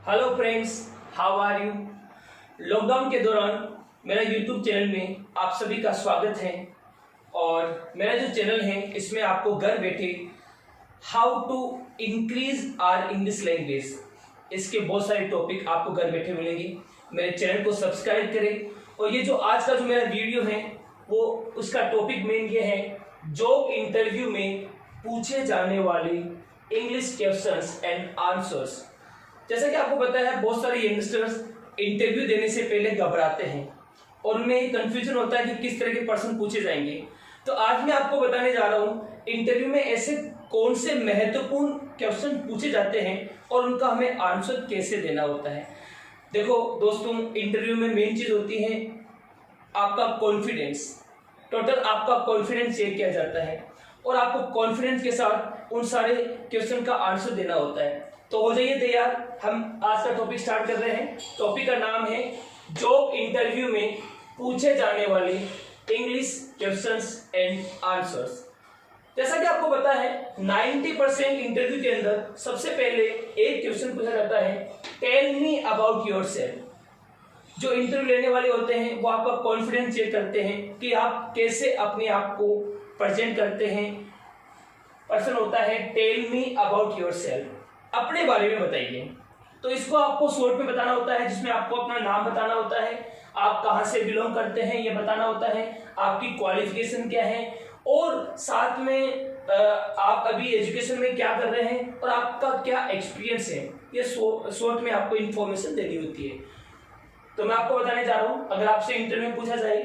Hello friends, how are you. Lockdown के दौरान मेरा यूट्यूब चैनल में आप सभी का स्वागत है। और मेरा जो चैनल है इसमें आपको घर बैठे how to increase our English language, इसके बहुत सारे टॉपिक आपको घर बैठे मिलेंगे। मेरे चैनल को सब्सक्राइब करें। और ये जो आज का जो मेरा वीडियो है वो उसका टॉपिक मेन ये है, जॉब इंटरव्यू में पूछे जाने वाले इंग्लिश क्वेश्चंस एंड आंसर्स। जैसा कि आपको पता है, बहुत सारे यंगस्टर्स इंटरव्यू देने से पहले घबराते हैं और उनमें कंफ्यूजन होता है कि किस तरह के प्रश्न पूछे जाएंगे। तो आज मैं आपको बताने जा रहा हूँ इंटरव्यू में ऐसे कौन से महत्वपूर्ण क्वेश्चन पूछे जाते हैं और उनका हमें आंसर कैसे देना होता है। देखो दोस्तों, इंटरव्यू में मेन चीज होती है आपका कॉन्फिडेंस। टोटल आपका कॉन्फिडेंस चेक किया जाता है और आपको कॉन्फिडेंस के साथ उन सारे क्वेश्चन का आंसर देना होता है। तो हो जाइए तैयार, हम आज का टॉपिक स्टार्ट कर रहे हैं। टॉपिक का नाम है जॉब इंटरव्यू में पूछे जाने वाले इंग्लिश क्वेश्चंस एंड आंसर्स। जैसा कि आपको पता है 90% इंटरव्यू के अंदर सबसे पहले एक क्वेश्चन पूछा जाता है, टेल मी अबाउट योरसेल्फ। जो इंटरव्यू लेने वाले होते हैं वो आपका कॉन्फिडेंस चेक करते हैं कि आप कैसे अपने आप को प्रेजेंट करते हैं। प्रश्न होता है टेल मी अबाउट योरसेल्फ, अपने बारे में बताइए। तो इसको आपको शॉर्ट में बताना होता है, जिसमें आपको अपना नाम बताना होता है, आप कहां से बिलोंग करते हैं ये बताना होता है, आपकी क्वालिफिकेशन क्या है और साथ में आप अभी एजुकेशन में क्या कर रहे हैं और आपका क्या एक्सपीरियंस है। ये शॉर्ट में आपको इंफॉर्मेशन देनी होती है। तो मैं आपको बताने जा रहा हूं, अगर आपसे इंटरव्यू में पूछा जाए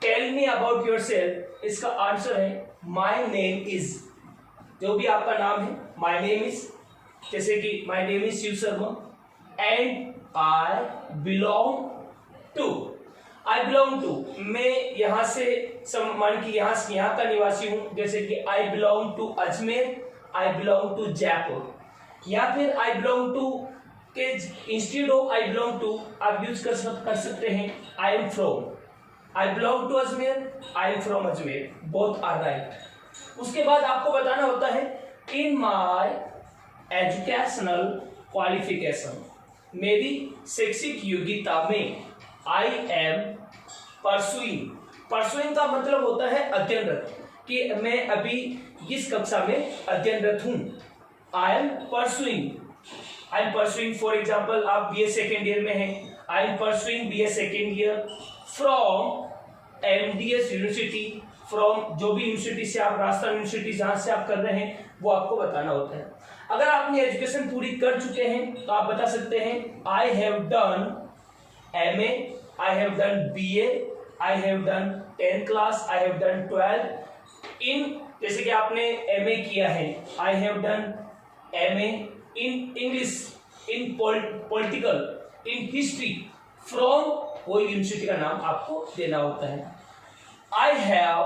टेल मी अबाउट योरसेल्फ, इसका आंसर है माय नेम इज। जो भी आपका नाम है, माय नेम इज, जैसे कि my name is Shiv Sharma and I belong to, मैं यहाँ से मान की यहाँ का निवासी हूँ। जैसे कि I belong to Ajmer, I belong to Jaipur. या फिर आई बिलोंग टू के institute of I belong to आप यूज कर सकते हैं I am from. I belong to Ajmer, I am from Ajmer, both are right. उसके बाद आपको बताना होता है इन माय एजुकेशनल क्वालिफिकेशन, मेरी शैक्षिक योग्यता में आई एम परसुइंग का मतलब होता है अध्ययनरत, कि मैं अभी किस कक्षा में अध्ययनरत हूं। आई एम परसुइंग फॉर एग्जाम्पल आप बीए सेकेंड ईयर में हैं, I am pursuing BA second year from MDS university, from जो भी यूनिवर्सिटी से आप, राजस्थान यूनिवर्सिटी जहां से आप कर रहे हैं वो आपको बताना होता है। अगर आपने एजुकेशन पूरी कर चुके हैं तो आप बता सकते हैं I have done MA, I have done BA, I have done 10th class, I have done 12 इन, जैसे कि आपने एमए किया है, आई have done MA in English, in political, in history from वो यूनिवर्सिटी का नाम आपको देना होता है। आई हैव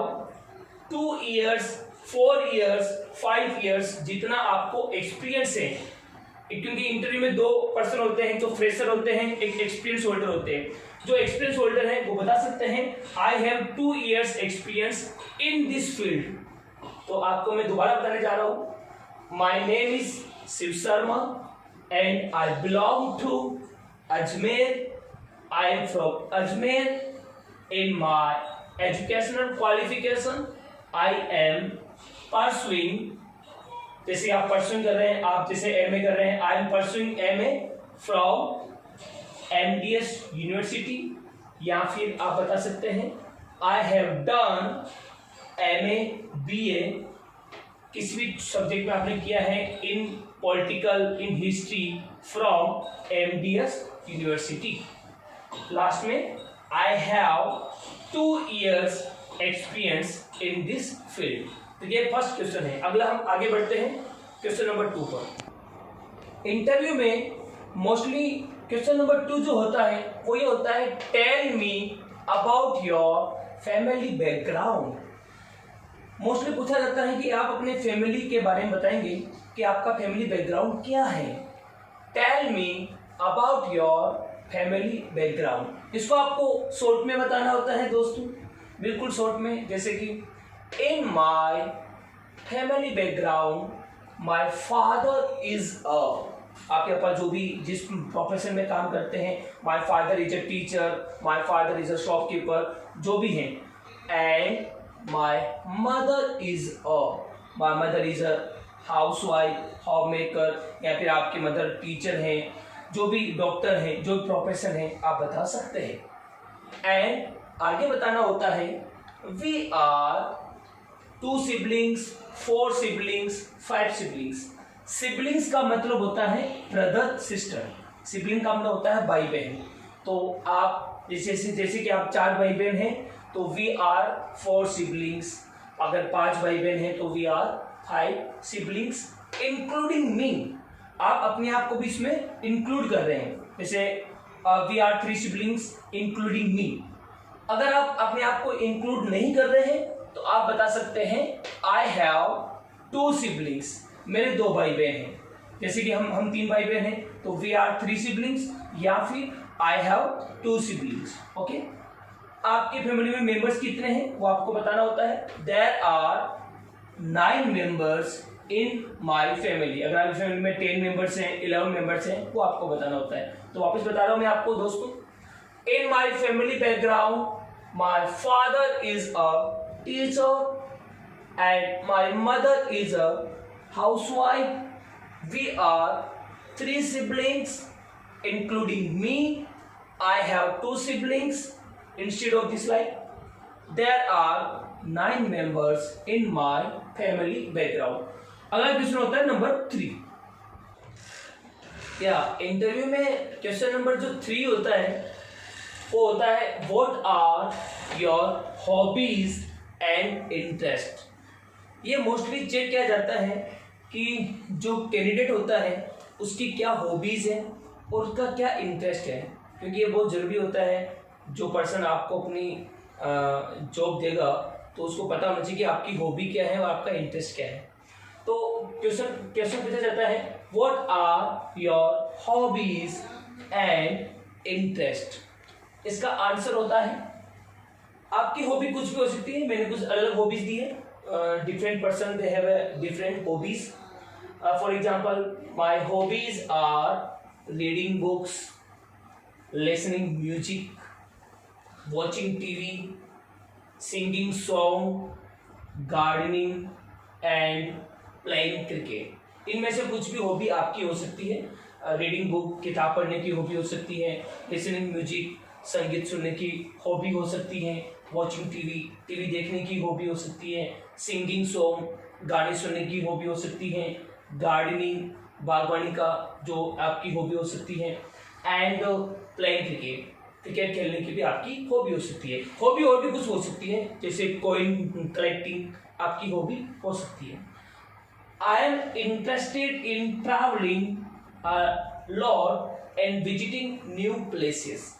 2 years, 4 years, 5 years, जितना आपको एक्सपीरियंस है, क्योंकि इंटरव्यू में 2 पर्सन होते हैं, तो फ्रेशर होते हैं, एक एक्सपीरियंस होल्डर होते हैं। जो एक्सपीरियंस होल्डर है वो बता सकते हैं I have 2 years experience in this field. तो आपको मैं दोबारा बताने जा रहा हूं, my name is Shiv Sharma and I belong to Ajmer, I am from Ajmer. In my educational qualification I am pursuing, जैसे आप परसुइंग कर रहे हैं, आप जैसे एमए कर रहे हैं, I am pursuing MA from MDS university. या फिर आप बता सकते हैं I have done MA BA, किसी भी सब्जेक्ट में आपने किया है, in political, in history from MDS university. Last में I have 2 years experience in this field. तो ये फर्स्ट क्वेश्चन है। अगला हम आगे बढ़ते हैं क्वेश्चन नंबर 2 पर। इंटरव्यू में मोस्टली क्वेश्चन नंबर 2 जो होता है वो ये होता है tell me about your family background. Mostly पूछा जाता है कि आप अपने फैमिली के बारे में बताएंगे कि आपका फैमिली बैकग्राउंड क्या है। Tell me about your family background, इसको आपको शॉर्ट में बताना होता है दोस्तों, बिल्कुल शॉर्ट में। जैसे कि in my family background my father is अ आपके पास जो भी जिस प्रोफेशन में काम करते हैं, my father is a teacher, my father is a shopkeeper, जो भी हैं, and my mother is a housewife, home maker, या फिर आपकी मदर टीचर हैं, जो भी डॉक्टर हैं, जो प्रोफेशन है आप बता सकते हैं। एंड आगे बताना होता है we are 2 siblings, 4 siblings, 5 siblings। सिबलिंग्स का मतलब होता है ब्रदर सिस्टर, सिबलिंग का मतलब होता है भाई बहन। तो आप जैसे कि आप 4 भाई बहन हैं तो वी आर 4 siblings, अगर 5 भाई बहन हैं तो we are 5 siblings including me. आप अपने आप को भी इसमें इंक्लूड कर रहे हैं, जैसे we are 3 siblings including me. अगर आप अपने आप को इंक्लूड नहीं कर रहे हैं तो आप बता सकते हैं आई हैव 2 siblings, मेरे 2 भाई बहन हैं। जैसे कि हम 3 भाई बहन हैं तो वी आर 3 siblings, या फिर आई हैव 2 siblings। ओके, आपकी फैमिली में मेंबर्स कितने हैं वो आपको बताना होता है। There are 9 members in my family. अगर आपकी फैमिली में 10 members हैं, 11 members हैं, वो आपको बताना होता है। तो वापस बता रहा हूं मैं आपको दोस्तों, in my family background my father is a teacher and my mother is a housewife. We are 3 siblings including me. I have 2 siblings instead of this line. There are 9 members in my family background. अगला question होता है number 3। या interview में question number जो 3 होता है वो होता है what are your hobbies and interest. ये मोस्टली चेक किया जाता है कि जो कैंडिडेट होता है उसकी क्या हॉबीज है और उसका क्या इंटरेस्ट है, क्योंकि ये बहुत जरूरी होता है। जो पर्सन आपको अपनी जॉब देगा तो उसको पता होना चाहिए कि आपकी हॉबी क्या है और आपका इंटरेस्ट क्या है। तो क्वेश्चन पूछा जाता है what are your hobbies and interest. इसका आंसर होता है आपकी हॉबी कुछ भी हो सकती है। मैंने कुछ अलग हॉबीज दी है, different person they have different hobbies. For example my hobbies are reading books, listening music, watching TV, singing song, gardening and playing cricket. इनमें से कुछ भी हॉबी आपकी हो सकती है। रीडिंग बुक, किताब पढ़ने की हॉबी हो सकती है, लिसनिंग म्यूजिक, संगीत सुनने की हॉबी हो सकती है, वॉचिंग टीवी देखने की हॉबी हो सकती है, सिंगिंग सॉन्ग, गाने सुनने की हॉबी हो सकती है, गार्डनिंग, बागवानी का जो आपकी हॉबी हो सकती है, एंड प्लेइंग क्रिकेट खेलने की भी आपकी हॉबी हो सकती है। हॉबी और भी कुछ हो सकती है, जैसे कॉइन कलेक्टिंग आपकी हॉबी हो सकती है। I am interested in travelling lot and visiting new places.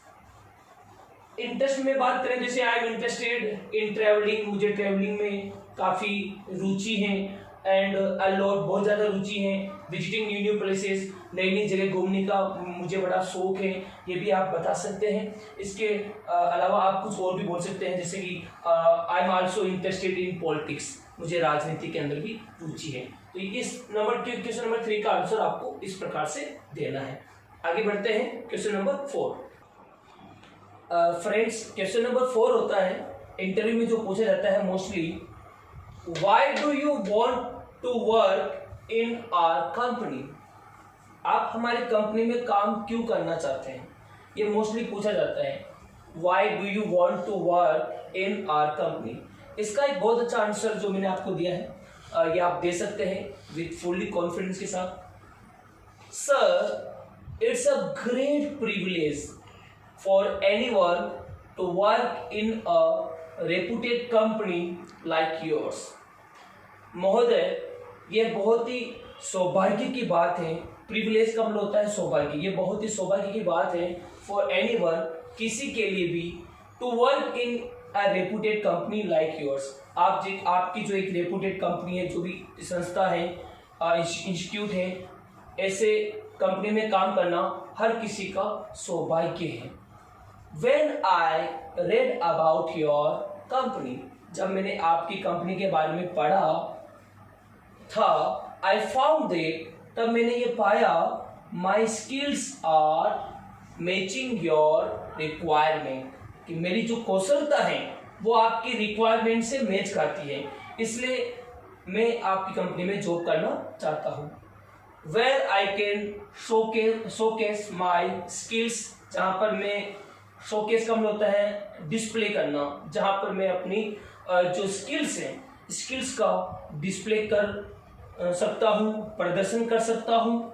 Interest में बात करें, जैसे I am interested in travelling, मुझे ट्रैवलिंग में काफ़ी रुचि है, एंड अ लॉट बहुत ज़्यादा रुचि है, विजिटिंग न्यू प्लेसेस, नई नई जगह घूमने का मुझे बड़ा शौक है, ये भी आप बता सकते हैं। इसके अलावा आप कुछ और भी बोल सकते हैं, जैसे कि I am also interested in politics, मुझे राजनीति के अंदर भी रुचि है। तो इस क्वेश्चन नंबर 3 का आंसर आपको इस प्रकार से देना है। आगे बढ़ते हैं question number 4। Friends, question number 4 होता है इंटरव्यू में जो पूछा जाता है mostly, why do you want to work in our company. आप हमारी कंपनी में काम क्यों करना चाहते हैं, ये मोस्टली पूछा जाता है। Why do you want to work in our company. इसका एक बहुत अच्छा आंसर जो मैंने आपको दिया है, ये आप दे सकते हैं विथ फुल्ली कॉन्फिडेंस के साथ। Sir, it's a great privilege for anyone to work in a reputed company like yours। महोदय, ये बहुत ही सौभाग्य की बात है। प्रिविलेज का मतलब होता है सौभाग्य। ये बहुत ही सौभाग्य की बात है फॉर एनीवन, किसी के लिए भी, to work in a reputed company like yours. आपकी जो एक रेपुटेड कंपनी है, जो भी संस्था है, इंस्टीट्यूट है, ऐसे कंपनी में काम करना हर किसी का सौभाग्य है। When I read about your company, जब मैंने आपकी कंपनी के बारे में पढ़ा था, I found that, तब मैंने ये पाया my skills are matching your requirement, कि मेरी जो कौशलता है वो आपकी रिक्वायरमेंट से मैच करती है, इसलिए मैं आपकी कंपनी में जॉब करना चाहता हूँ। Where I can showcase my skills, जहाँ पर मैं शोकेस का मतलब होता है डिस्प्ले करना, जहाँ पर मैं अपनी जो स्किल्स हैं स्किल्स का डिस्प्ले कर सकता हूँ, प्रदर्शन कर सकता हूँ।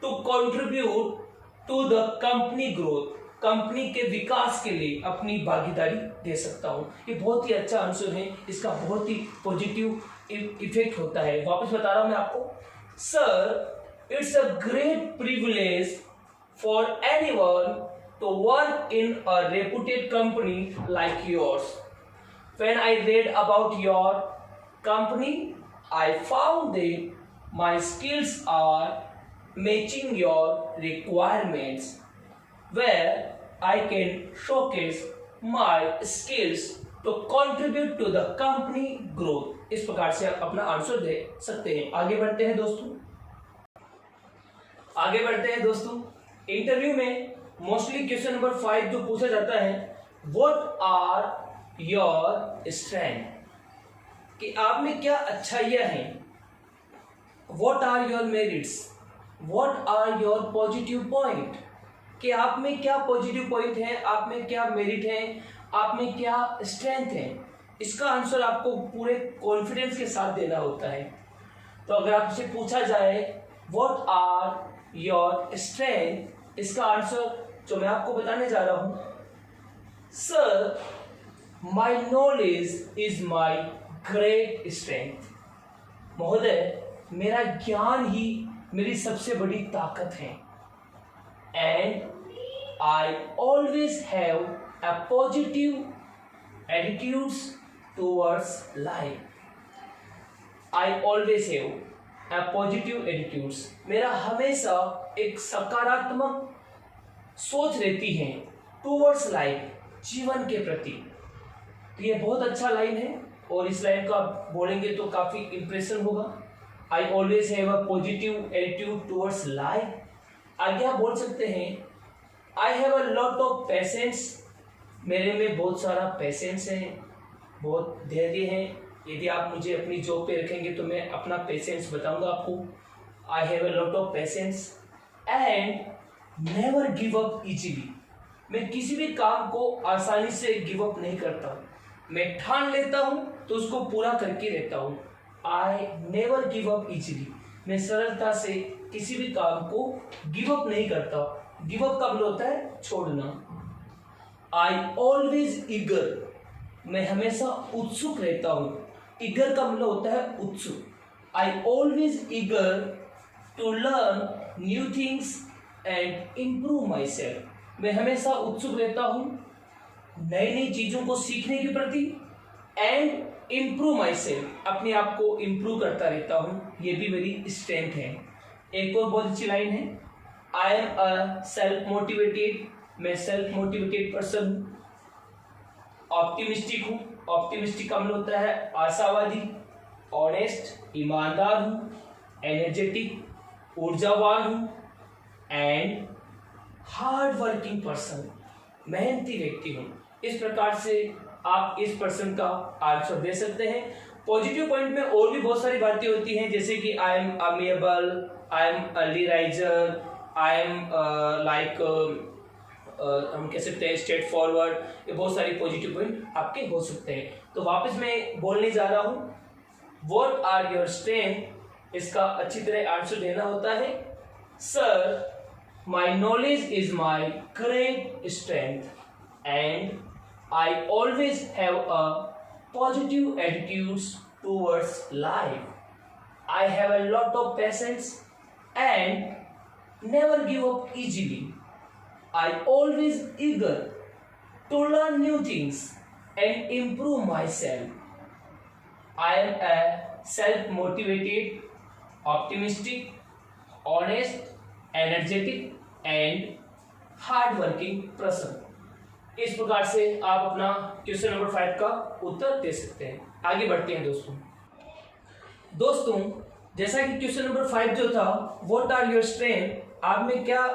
To contribute to the company growth, company के विकास के लिए अपनी भागीदारी दे सकता हूँ। ये बहुत ही अच्छा आंसर है, इसका बहुत ही पॉजिटिव इफेक्ट होता है। वापस बता रहा हूँ मैं आपको। Sir, it's a great privilege for anyone to work in a reputed company like yours. When I read about your company, I found that my skills are matching your requirements, where I can showcase my skills to contribute to the company growth. इस प्रकार से आप अपना answer दे सकते हैं। आगे बढ़ते हैं दोस्तों। इंटरव्यू में मोस्टली क्वेश्चन नंबर 5 जो पूछा जाता है, व्हाट आर योर स्ट्रेंथ, कि आप में क्या अच्छाइयाँ हैं। What are your merits, what are your positive point, कि आप में क्या पॉजिटिव पॉइंट है, आप में क्या मेरिट है, आप में क्या स्ट्रेंथ है। इसका आंसर आपको पूरे कॉन्फिडेंस के साथ देना होता है। तो अगर आपसे पूछा जाए व्हाट आर योर स्ट्रेंथ, इसका आंसर जो मैं आपको बताने जा रहा हूं, sir, my knowledge is my great strength. महोदय, मेरा ज्ञान ही मेरी सबसे बड़ी ताकत है। And I always have a positive attitudes towards life. I always have a positive attitudes, मेरा हमेशा एक सकारात्मक सोच रहती है टूवर्ड्स लाइफ, जीवन के प्रति। तो ये बहुत अच्छा लाइन है और इस लाइन को आप बोलेंगे तो काफ़ी इंप्रेशन होगा। I always have a positive attitude towards life. आगे आप बोल सकते हैं I have a lot of patience, मेरे में बहुत सारा पेशेंस है, बहुत धैर्य है। यदि आप मुझे अपनी जॉब पे रखेंगे तो मैं अपना पेशेंस बताऊंगा आपको। I have a lot of patience and never give up easily, मैं किसी भी काम को आसानी से गिव अप नहीं करता हूँ, मैं ठान लेता हूँ तो उसको पूरा करके रहता हूँ। I never give up easily, मैं सरलता से किसी भी काम को गिव अप नहीं करता। गिव अप का मतलब होता है छोड़ना। आई ऑलवेज ईगर, मैं हमेशा उत्सुक रहता हूँ। ईगर का मतलब होता है उत्सुक। I always eager to learn new things and improve myself, मैं हमेशा उत्सुक रहता हूँ नई नई चीज़ों को सीखने के प्रति। एंड इम्प्रूव माई सेल्फ, अपने आप को इम्प्रूव करता रहता हूँ, ये भी मेरी स्ट्रेंथ है। एक और बहुत अच्छी लाइन है, I am a self motivated, मैं सेल्फ मोटिवेटेड पर्सन हूँ। ऑप्टिमिस्टिक हूँ, ऑप्टिमिस्टिक का मतलब होता है आशावादी। ऑनेस्ट, ईमानदार हूँ। एनर्जेटिक, ऊर्जावान हूँ। एंड हार्ड वर्किंग पर्सन, मेहनती व्यक्ति हूँ। इस प्रकार से आप इस पर्सन का आंसर दे सकते हैं। पॉजिटिव पॉइंट में और भी बहुत सारी बातें होती हैं, जैसे कि I am amiable, I am early riser, I am like हम कह सकते हैं स्ट्रेट फॉरवर्ड। ये बहुत सारी पॉजिटिव पॉइंट आपके हो सकते हैं। तो वापस मैं बोलने जा रहा हूँ, व्हाट आर योर स्ट्रेंथ, इसका अच्छी तरह आंसर देना होता है, sir, my knowledge is my great strength and I always have a positive attitudes towards life. I have a lot of patience and never give up easily. I always eager to learn new things and improve myself. I am a self-motivated, optimistic, honest, energetic and hard working person. इस प्रकार से आप अपना question number 5 का उत्तर दे सकते हैं। आगे बढ़ते हैं दोस्तों, जैसा कि क्वेश्चन नंबर 5 जो था, व्हाट आर योर स्ट्रेंथ, आप में क्या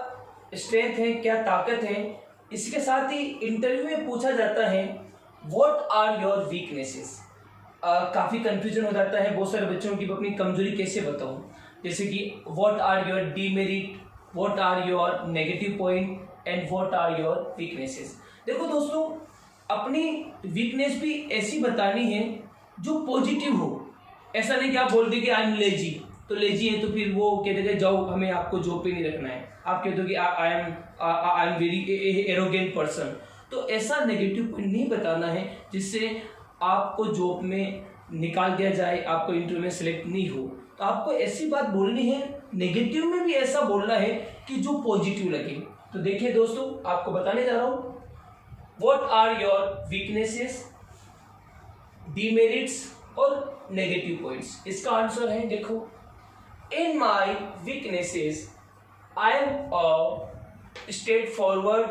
स्ट्रेंथ है, क्या ताकत है। इसके साथ ही इंटरव्यू में पूछा जाता है व्हाट आर योर वीकनेसेस। काफ़ी कंफ्यूजन हो जाता है बहुत सारे बच्चों की, अपनी कमजोरी कैसे बताऊं। जैसे कि what are your demerit, what are your negative point and what are your weaknesses. देखो दोस्तों, अपनी वीकनेस भी ऐसी बतानी है जो पॉजिटिव हो। ऐसा नहीं कि आप बोल दें कि आई एम लेजी, तो लेजी है तो फिर वो कहते थे जाओ हमें आपको जॉब पे नहीं रखना है। आप कहते हो कि I am very arrogant person, तो ऐसा नेगेटिव पॉइंट नहीं बताना है जिससे आपको जॉब में निकाल दिया जाए, आपको इंटरव्यू में सिलेक्ट नहीं हो। तो आपको ऐसी बात बोलनी है, नेगेटिव में भी ऐसा बोलना है कि जो पॉजिटिव लगे। तो देखिए दोस्तों, आपको बताने जा रहा हूं what are your weaknesses, demerits और नेगेटिव पॉइंट्स। इसका आंसर है, देखो, in my weaknesses I am a straight forward,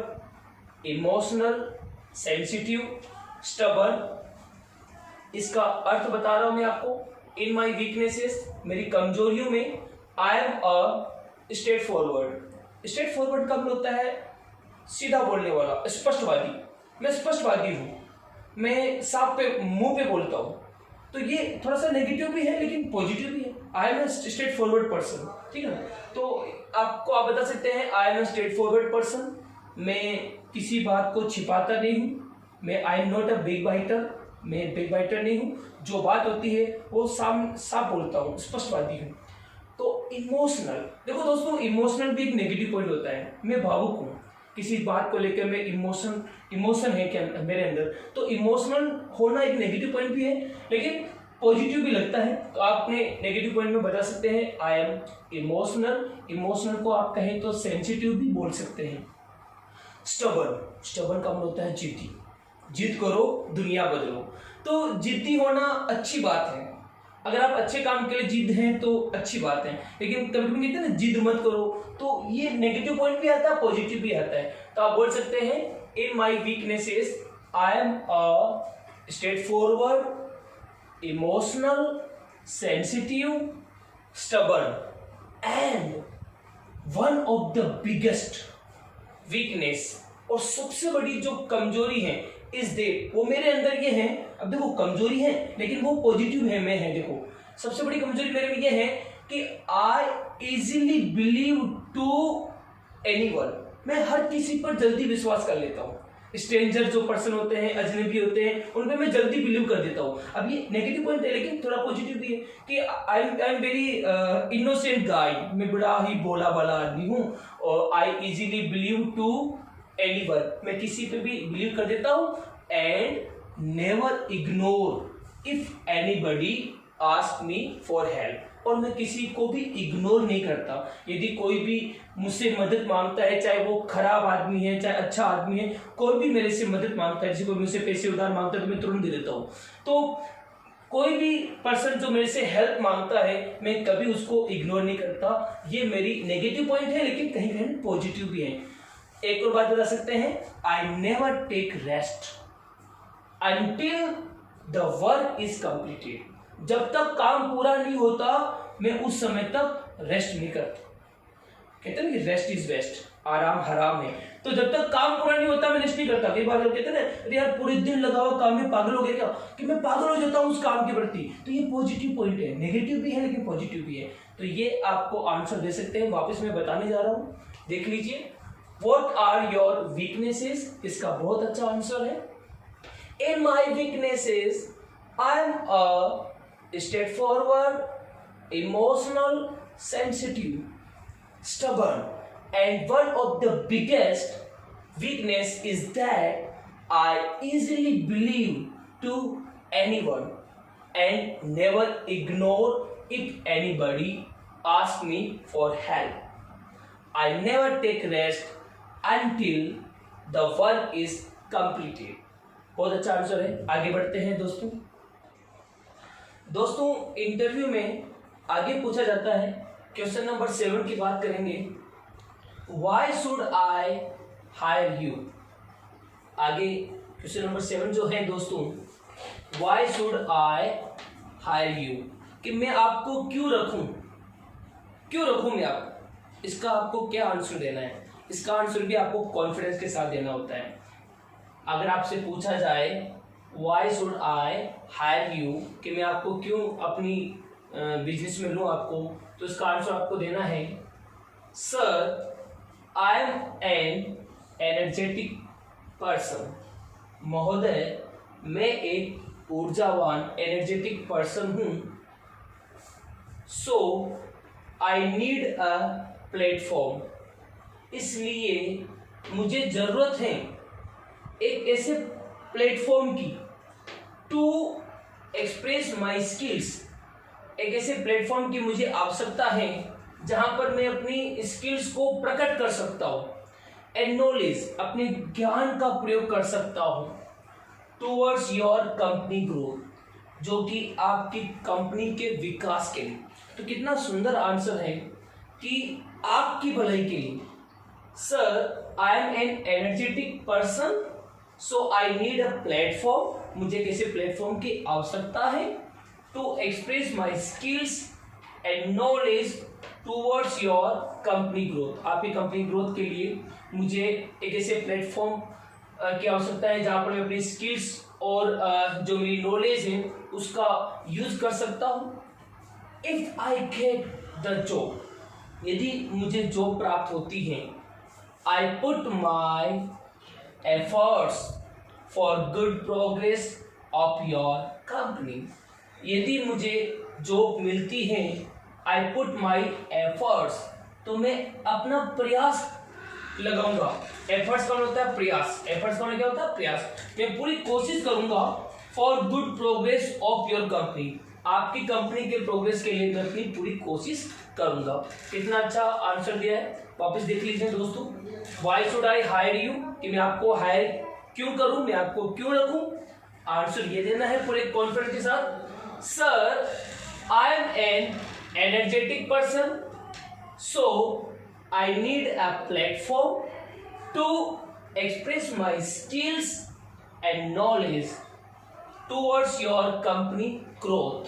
emotional, sensitive, stubborn. इसका अर्थ बता रहा हूं मैं आपको। इन माई वीकनेसेस, मेरी कमजोरियों में, आई am a straight forward. Straight forward का मतलब होता है सीधा बोलने वाला, स्पष्टवादी। मैं स्पष्टवादी हूं, मैं साफ पे मुंह पे बोलता हूं। तो ये थोड़ा सा नेगेटिव भी है लेकिन पॉजिटिव भी है। I am a straightforward person, ठीक है ना। तो आपको आप बता सकते हैं I am a straightforward person, मैं किसी बात को छिपाता नहीं हूँ। मैं I am not a big biter, मैं बिग बाइटर नहीं हूँ। जो बात होती है वो साफ बोलता हूँ, स्पष्टवादी हूँ। तो इमोशनल, देखो दोस्तों, इमोशनल भी एक नेगेटिव पॉइंट होता है। मैं भावुक हूँ, किसी बात को लेकर मैं इमोशन है क्या मेरे अंदर, तो इमोशनल होना एक नेगेटिव पॉइंट भी है लेकिन पॉजिटिव भी लगता है। तो आपने नेगेटिव पॉइंट में बता सकते हैं आई एम इमोशनल। इमोशनल को आप कहें तो सेंसिटिव भी बोल सकते हैं। स्टबर्न, स्टबर्न का मतलब होता है जिद्दी। जिद करो दुनिया बदलो। तो जिद्दी होना अच्छी बात है, अगर आप अच्छे काम के लिए जिद हैं तो अच्छी बात है। लेकिन कभी कभी कहते हैं ना जिद मत करो, तो ये नेगेटिव पॉइंट भी आता है, पॉजिटिव भी आता है। तो आप बोल सकते हैं in my weaknesses I am a straight forward, emotional, sensitive, stubborn and one of the biggest weakness, और सबसे बड़ी जो कमजोरी है इज देट, वो मेरे अंदर ये है। अब देखो, कमजोरी है लेकिन वो पॉजिटिव है, मैं है। देखो, सबसे बड़ी कमजोरी मेरे में ये है कि आई इजीली बिलीव टू एनीवन। मैं हर किसी पर जल्दी विश्वास कर लेता हूँ। स्ट्रेंजर जो पर्सन होते हैं, अजनबी होते हैं, उन पर मैं जल्दी बिलीव कर देता हूँ। अब ये नेगेटिव पॉइंट है लेकिन थोड़ा पॉजिटिव भी है कि आई एम वेरी इनोसेंट गाय। मैं बड़ा ही भोला भाला आदमी हूँ और आई इजीली बिलीव टू एनीवन। मैं किसी पे भी बिलीव कर देता हूँ and never ignore if anybody ask me for help. और मैं किसी को भी इग्नोर नहीं करता। यदि कोई भी मुझसे मदद मांगता है, चाहे वो खराब आदमी है चाहे अच्छा आदमी है, कोई भी मेरे से मदद मांगता है, जैसे कोई मुझसे पैसे उधार मांगता है तो मैं तुरंत दे देता हूँ। तो कोई भी पर्सन जो मेरे से हेल्प मांगता है, मैं कभी उसको इग्नोर नहीं करता। ये मेरी नेगेटिव पॉइंट है लेकिन कहीं कहीं पॉजिटिव भी है। एक और बात बता सकते हैं, I never take rest until the work is completed. जब तक काम पूरा नहीं होता मैं उस समय तक रेस्ट नहीं करता। कहते हैं ना कि रेस्ट इज बेस्ट, आराम हराम है। तो जब तक काम पूरा नहीं होता मैं रेस्ट नहीं करता। कई बार लोग कहते हैं ना, अरे यार पूरे दिन लगा हुआ काम में पागल हो गया क्या, कि मैं पागल हो जाता हूँ उस काम के प्रति। तो ये पॉजिटिव पॉइंट है, नेगेटिव भी है लेकिन पॉजिटिव भी है। तो ये आपको आंसर दे सकते हैं। वापस मैं बताने जा रहा हूँ, देख लीजिए। What are your weaknesses? इसका बहुत अच्छा आंसर है। In my weaknesses, I am a straightforward, emotional, sensitive, stubborn, and one of the biggest weakness is that I easily believe to anyone and never ignore if anybody asks me for help. I never take rest until the work is completed. बहुत अच्छा answer है। आगे बढ़ते हैं दोस्तों interview में आगे पूछा जाता है, क्वेश्चन नंबर 7 की बात करेंगे। Why should I hire you? आगे क्वेश्चन नंबर 7 जो है दोस्तों, Why should I hire you? कि मैं आपको क्यों रखूं मैं आपको। इसका आपको क्या आंसर देना है? इसका आंसर भी आपको कॉन्फिडेंस के साथ देना होता है। अगर आपसे पूछा जाए why should I hire you, कि मैं आपको क्यों अपनी बिजनेस में लूँ आपको, तो इसका आंसर आपको देना है sir I am an energetic person. महोदय, मैं एक ऊर्जावान एनर्जेटिक पर्सन हूँ। सो आई नीड अ प्लेटफॉर्म, इसलिए मुझे ज़रूरत है एक ऐसे प्लेटफॉर्म की टू एक्सप्रेस माई स्किल्स। एक ऐसे प्लेटफॉर्म की मुझे आवश्यकता है जहाँ पर मैं अपनी स्किल्स को प्रकट कर सकता हूँ, एंड नॉलेज, अपने ज्ञान का प्रयोग कर सकता हूँ टूवर्ड्स योर कंपनी ग्रोथ, जो कि आपकी कंपनी के विकास के लिए। तो कितना सुंदर आंसर है कि आपकी भलाई के लिए। Sir I am an energetic person, so I need a platform, मुझे किसी प्लेटफॉर्म की आवश्यकता है to express my skills and knowledge towards your company growth. आपकी कंपनी ग्रोथ के लिए मुझे एक ऐसे प्लेटफॉर्म की आवश्यकता है जहाँ पर मैं अपनी स्किल्स और जो मेरी नॉलेज है उसका यूज कर सकता हूँ। If I get the job, यदि मुझे जॉब प्राप्त होती है, I put my efforts for good progress of your company. यदि मुझे जॉब मिलती है, आई पुट माई एफर्ट्स, तो मैं अपना प्रयास लगाऊंगा। एफर्ट्स कौन होता है? प्रयास। एफर्ट्स कौन क्या होता है? प्रयास। मैं पूरी कोशिश करूंगा for good progress of your company, आपकी कंपनी के प्रोग्रेस के लिए मैं अपनी पूरी कोशिश करूंगा। कितना अच्छा आंसर दिया है, वापस देख लीजिए दोस्तों। Why should I hire you, कि मैं आपको हायर क्यों करूं, मैं आपको क्यों रखूं। आंसर ये देना है पूरे कॉन्फिडेंस के साथ। Sir I am an energetic person, so I need a platform to express my skills and knowledge towards your company growth.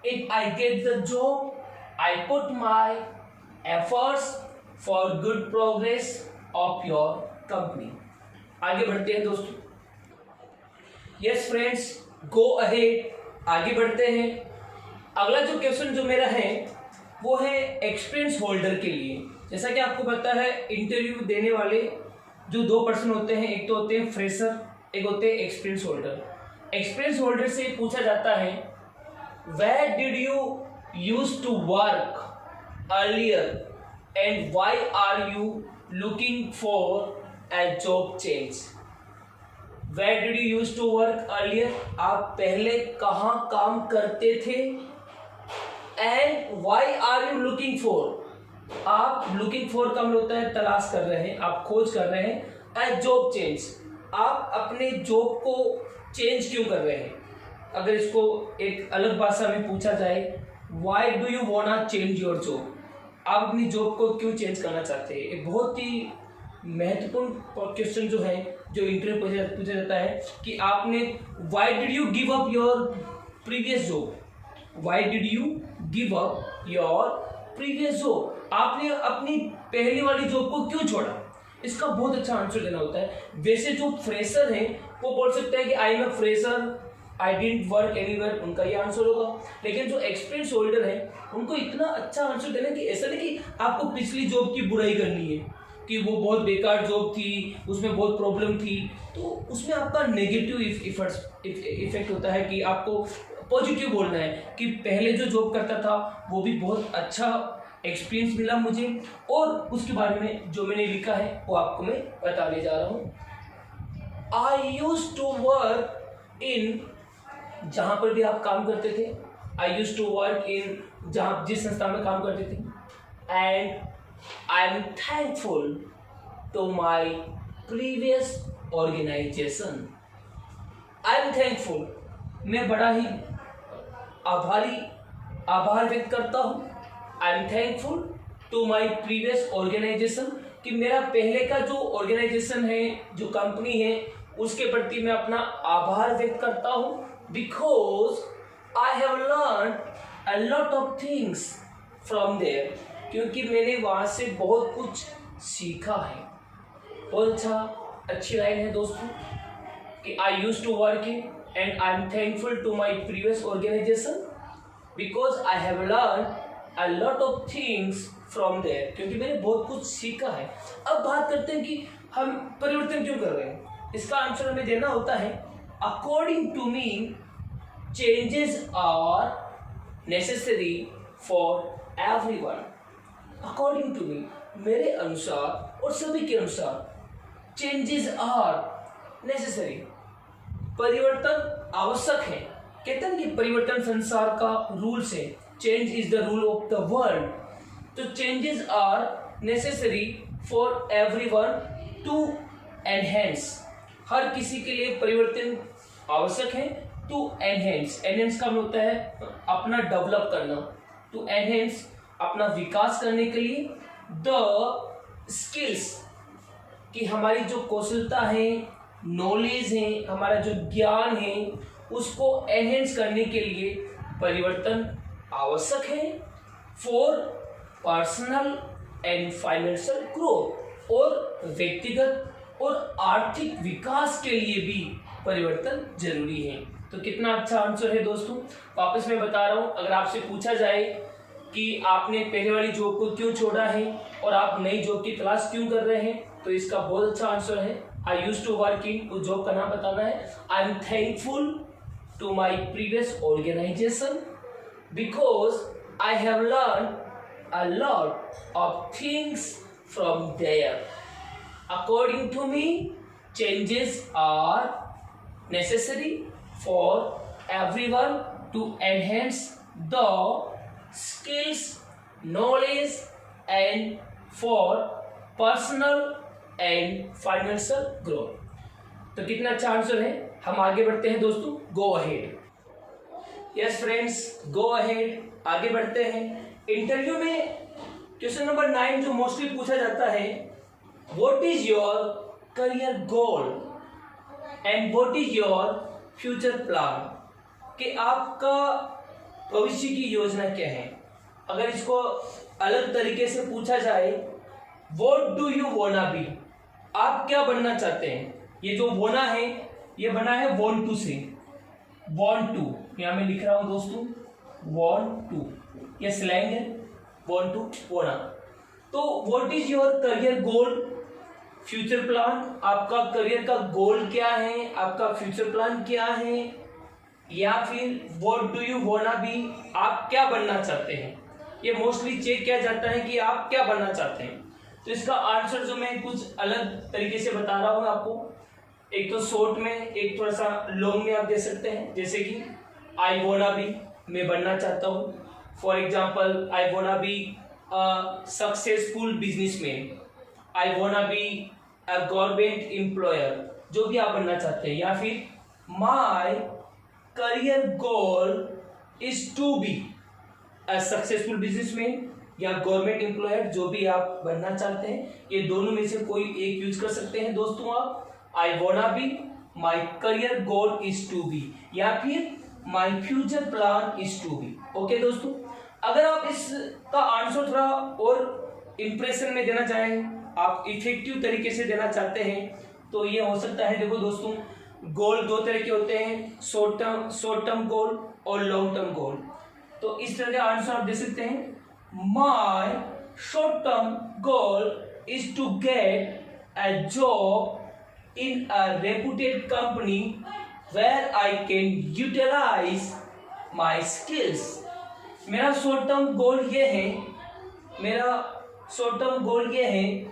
If I get the job, I put my efforts for good progress of your company. आगे बढ़ते हैं दोस्तों। Yes friends, go ahead. आगे बढ़ते हैं। अगला जो question जो मेरा है वो है एक्सपीरियंस होल्डर के लिए। जैसा कि आपको पता है, इंटरव्यू देने वाले जो दो पर्सन होते हैं, एक तो होते हैं फ्रेशर, एक होते हैं एक्सपीरियंस होल्डर। एक्सपीरियंस होल्डर से पूछा जाता है where did you use to work earlier and why are you looking for a job change. Where did you use to work earlier, आप पहले कहाँ काम करते थे, and why are you looking for, आप लुकिंग फॉर का मतलब होता है तलाश कर रहे हैं, आप खोज कर रहे हैं। ए जॉब चेंज, आप अपने जॉब को चेंज क्यों कर रहे हैं। अगर इसको एक अलग भाषा में पूछा जाए, why do you want change your job, आप अपनी जॉब को क्यों चेंज करना चाहते हैं। एक बहुत ही महत्वपूर्ण क्वेश्चन जो है, जो इंटरव्यू पूछा जाता है कि आपने why did you give up your previous job, why did you give up your previous job, आपने अपनी पहली वाली जॉब को क्यों छोड़ा। इसका बहुत अच्छा आंसर देना होता है। वैसे जो फ्रेशर हैं वो बोल सकते हैं कि I am a fresher, I didn't work anywhere, उनका ये आंसर होगा। लेकिन जो एक्सपीरियंस होल्डर है उनको इतना अच्छा आंसर देना कि ऐसा नहीं कि आपको पिछली जॉब की बुराई करनी है कि वो बहुत बेकार जॉब थी, उसमें बहुत प्रॉब्लम थी, तो उसमें आपका नेगेटिव इफेक्ट होता है कि आपको पॉजिटिव बोलना है कि पहले जो जॉब करता था वो भी बहुत अच्छा एक्सपीरियंस मिला मुझे, और उसके बारे में जो मैंने लिखा है वो आपको मैं बताने जा रहा हूँ। I use to work in, जहाँ पर भी आप काम करते थे, I use to work in, जहाँ जिस संस्था में काम करते थे, and I am thankful to my previous organisation. I am thankful, मैं बड़ा ही आभार व्यक्त करता हूँ। I am thankful to my previous organisation, कि मेरा पहले का जो ऑर्गेनाइजेशन है, जो कंपनी है, उसके प्रति मैं अपना आभार व्यक्त करता हूँ। Because I have learn a lot of things from there, क्योंकि मैंने वहाँ से बहुत कुछ सीखा है। बहुत अच्छी लाइन है दोस्तों कि I used to work in and I am thankful to my previous organisation because I have learn a lot of things from there, क्योंकि मैंने बहुत कुछ सीखा है। अब बात करते हैं कि हम परिवर्तन क्यों कर रहे हैं। इसका आंसर हमें देना होता है according to me changes are necessary for everyone. According to me, मेरे अनुसार और सभी के अनुसार, चेंजेस आर नेसेसरी, परिवर्तन आवश्यक है। कहते हैं कि परिवर्तन संसार का रूल्स है, change is the rule of the world. तो changes are necessary for everyone to enhance, हर किसी के लिए परिवर्तन आवश्यक है। टू एनहेंस, एनहेंस का मतलब होता है अपना डेवलप करना, टू एनहेंस अपना विकास करने के लिए। द स्किल्स, कि हमारी जो कौशलता है, नॉलेज है, हमारा जो ज्ञान है, उसको एनहेंस करने के लिए परिवर्तन आवश्यक है। For personal and financial growth, और व्यक्तिगत और आर्थिक विकास के लिए भी परिवर्तन जरूरी है। तो कितना अच्छा आंसर है दोस्तों। वापस मैं बता रहा हूं, अगर आपसे पूछा जाए कि आपने पहले वाली जॉब को क्यों छोड़ा है और आप नई जॉब की तलाश क्यों कर रहे हैं, तो इसका बहुत अच्छा आंसर है I used to work in, उस जॉब का नाम बताना है। I am thankful to my previous organisation because I have learn a lot of things from there. According to me, changes are necessary for everyone to enhance the skills, knowledge and for personal and financial growth. तो कितना अच्छा answer है। हम आगे बढ़ते हैं दोस्तों, go ahead. Yes friends, go ahead, आगे बढ़ते हैं। इंटरव्यू में क्वेश्चन नंबर 9 जो मोस्टली पूछा जाता है, what is your career goal and what is your future plan, कि आपका भविष्य की योजना क्या है। अगर इसको अलग तरीके से पूछा जाए, what do you wanna be, आप क्या बनना चाहते हैं। ये जो वांना है, ये बना है वांट टू से, वांट टू, यहां मैं लिख रहा हूं दोस्तों, वांट टू, ये स्लैंग है, वांट टू, वांना। तो what is your career goal, future plan, आपका करियर का गोल क्या है, आपका फ्यूचर प्लान क्या है, या फिर what do you wanna be, आप क्या बनना चाहते हैं। ये मोस्टली चेक किया जाता है कि आप क्या बनना चाहते हैं। तो इसका आंसर जो मैं कुछ अलग तरीके से बता रहा हूं आपको, एक तो शॉर्ट में, एक थोड़ा सा लॉन्ग में आप दे सकते हैं। जैसे कि आई वांना बी, मैं बनना चाहता हूँ। For example, I wanna be a successful businessman, I wanna be a government employer, जो भी आप बनना चाहते हैं। या फिर my career goal is to be a successful businessman या गवर्नमेंट एम्प्लॉयर, जो भी आप बनना चाहते हैं। ये दोनों में से कोई एक यूज कर सकते हैं दोस्तों आप। I wanna be, my career goal is to be, या फिर my future plan is to be. Okay दोस्तों, अगर आप इसका आंसर थोड़ा और इंप्रेशन में देना चाहें, आप इफेक्टिव तरीके से देना चाहते हैं, तो ये हो सकता है। देखो दोस्तों, गोल दो तरह के होते हैं, शॉर्ट टर्म गोल और लॉन्ग टर्म गोल। तो इस तरह का आंसर आप दे सकते हैं, my short term goal is to get a job in a reputed company where I can utilize my skills. मेरा शॉर्ट टर्म गोल ये है,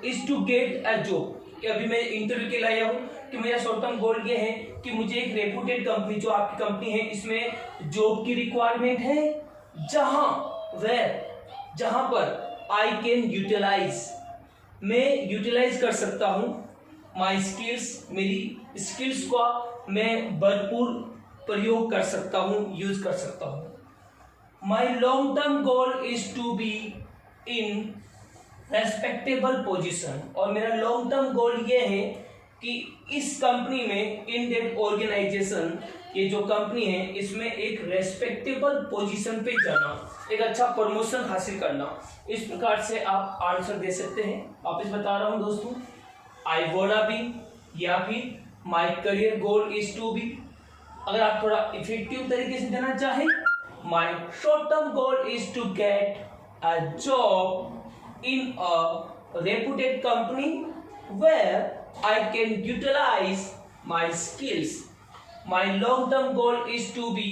is to get a job, कि अभी मैं इंटरव्यू के लिए आया हूँ, कि मेरा शॉर्ट टर्म गोल ये है कि मुझे एक रेपुटेड कंपनी, जो आपकी कंपनी है, इसमें जॉब की रिक्वायरमेंट है, जहां पर आई कैन यूटिलाइज, मैं यूटिलाइज कर सकता हूँ माई स्किल्स, मेरी स्किल्स का मैं भरपूर प्रयोग कर सकता हूँ, यूज कर सकता हूँ। My long term goal is to be in respectable position, और मेरा लॉन्ग टर्म गोल ये है कि इस कंपनी में, इन दैट ऑर्गेनाइजेशन, ये जो कंपनी है इसमें एक रेस्पेक्टेबल पोजीशन पे जाना, एक अच्छा प्रमोशन हासिल करना, इस प्रकार से आप आंसर दे सकते हैं। वापस बता रहा हूं दोस्तों, आई वांना बी या फिर my career goal is to be. अगर आप थोड़ा इफेक्टिव तरीके से देना चाहें, my short term goal is to get a job in a reputed company where I can utilize my skills. My long-term goal is to be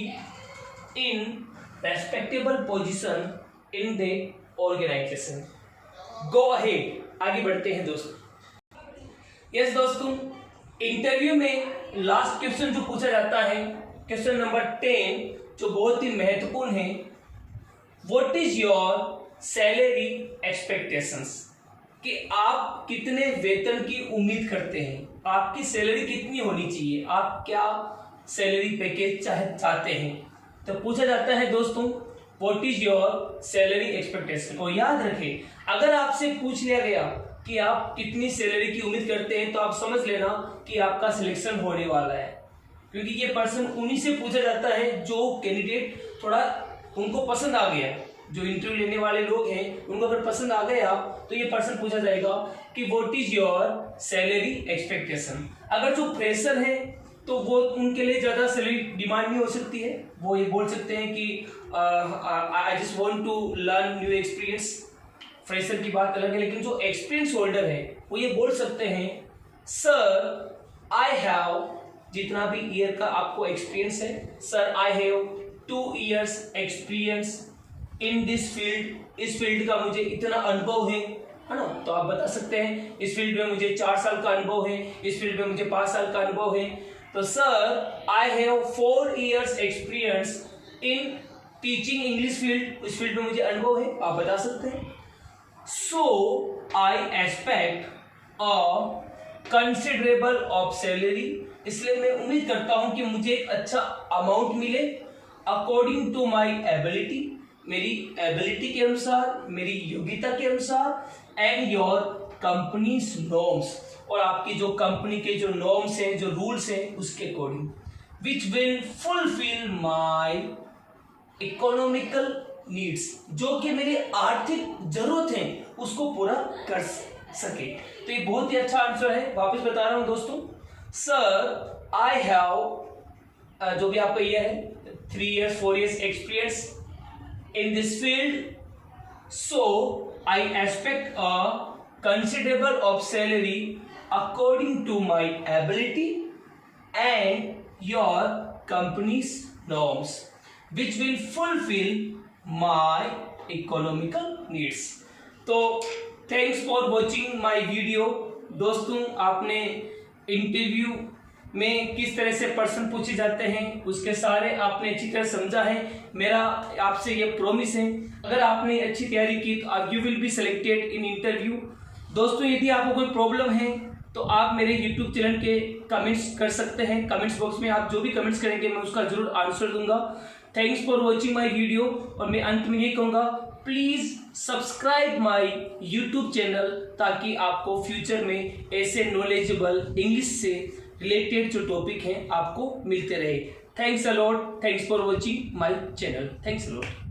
in respectable position in the organization. Go ahead. आगे बढ़ते हैं दोस्तों। Yes दोस्तों, interview में last question जो पूछा जाता है, क्वेश्चन नंबर 10, जो बहुत ही महत्वपूर्ण है, What is your salary expectations? कि आप कितने वेतन की उम्मीद करते हैं, आपकी सैलरी कितनी होनी चाहिए, आप क्या सैलरी पैकेज चाहते हैं। तो पूछा जाता है दोस्तों, what is your salary expectation. और याद रखें, अगर आपसे पूछ लिया गया कि आप कितनी सैलरी की उम्मीद करते हैं, तो आप समझ लेना कि आपका सिलेक्शन होने वाला है, क्योंकि ये पर्सन उन्हीं से पूछा जाता है जो कैंडिडेट थोड़ा उनको पसंद आ गया। जो इंटरव्यू लेने वाले लोग हैं उनको अगर पसंद आ गया तो ये पर्सन पूछा जाएगा कि what is your salary expectation. अगर जो फ्रेशर है तो वो उनके लिए ज़्यादा सैलरी डिमांड नहीं हो सकती है, वो ये बोल सकते हैं कि I just want to learn new experience. Fresher की बात अलग है, लेकिन जो एक्सपीरियंस होल्डर है वो ये बोल सकते हैं, सर आई हैव, जितना भी ईयर का आपको एक्सपीरियंस है, sir I have 2 years experience in this field. इस फील्ड का मुझे इतना अनुभव है ना। तो आप बता सकते हैं इस फील्ड में मुझे 4 साल का अनुभव है, इस फील्ड में मुझे 5 साल का अनुभव है। तो sir I have 4 years experience in teaching English field, इस फील्ड में मुझे अनुभव है, आप बता सकते हैं। So I expect a considerable of salary, इसलिए मैं उम्मीद करता हूं कि मुझे एक अच्छा अमाउंट मिले अकॉर्डिंग टू माई एबिलिटी, मेरी एबिलिटी के अनुसार, मेरी योग्यता के अनुसार, एंड योर कंपनीज नॉर्म्स, और आपकी जो कंपनी के जो नॉर्म्स हैं, जो रूल्स हैं, उसके according, which will fulfil my economical needs, जो कि मेरी आर्थिक जरूरत है उसको पूरा कर सके। तो ये बहुत ही अच्छा आंसर है। वापस बता रहा हूं दोस्तों, सर आई हैव, जो भी आपका ये है, 3 years 4 years experience in this field, so I expect a considerable of salary according to my ability and your company's norms, which will fulfill my economical needs. तो thanks for watching my video। दोस्तों, आपने interview में किस तरह से प्रश्न पूछे जाते हैं उसके सारे आपने अच्छी तरह समझा है। मेरा आपसे ये प्रॉमिस है, अगर आपने अच्छी तैयारी की तो you will be selected in interview. दोस्तों, यदि आपको कोई प्रॉब्लम है तो आप मेरे यूट्यूब चैनल के कमेंट्स कर सकते हैं। कमेंट्स बॉक्स में आप जो भी कमेंट्स करेंगे मैं उसका जरूर आंसर दूंगा। Thanks for watching my video. और मैं अंत में ये कहूँगा, please subscribe my YouTube channel, ताकि आपको फ्यूचर में ऐसे नॉलेजेबल इंग्लिश से रिलेटेड जो टॉपिक हैं आपको मिलते रहे। Thanks a lot. Thanks for watching my channel. Thanks a lot.